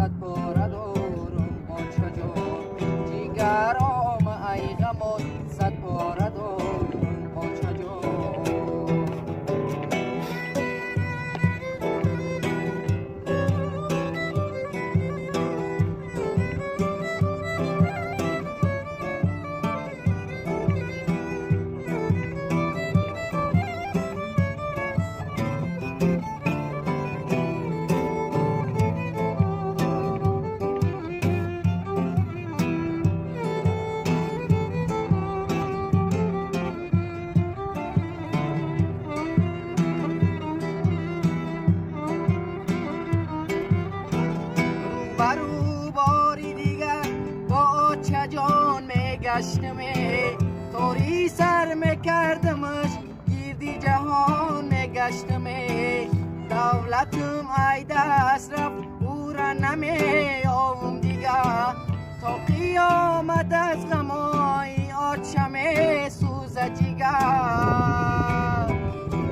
صد پاره دارم ماچه جان جیگرام ای غمت صد پاره دارم ماچه جان برو باری دیگر با چه جان میگشتم طوری سر میکردمش گیردی جهان میگشتم دولتم ای دست رفت او را نمیام دیگر تا قیامت از غمای آتشم سوزه جگر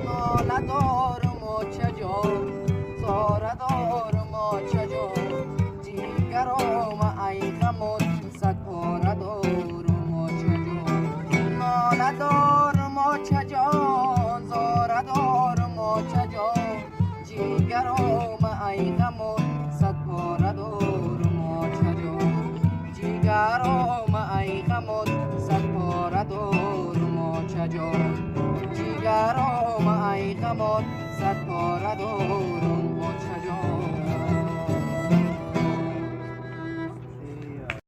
ناله دارم و چه جان زاره دارم و چه جان جیگرام ای غمت صد پاره دارم و چه جان ناله دارم و چه جان زاره دارم و چه جان جیگرام ای غمت صد پاره دارم و چه جان جیگرام ای غمت صد پاره دارم و چه جان جیگرام ای غمت صد پاره دارم و چه جان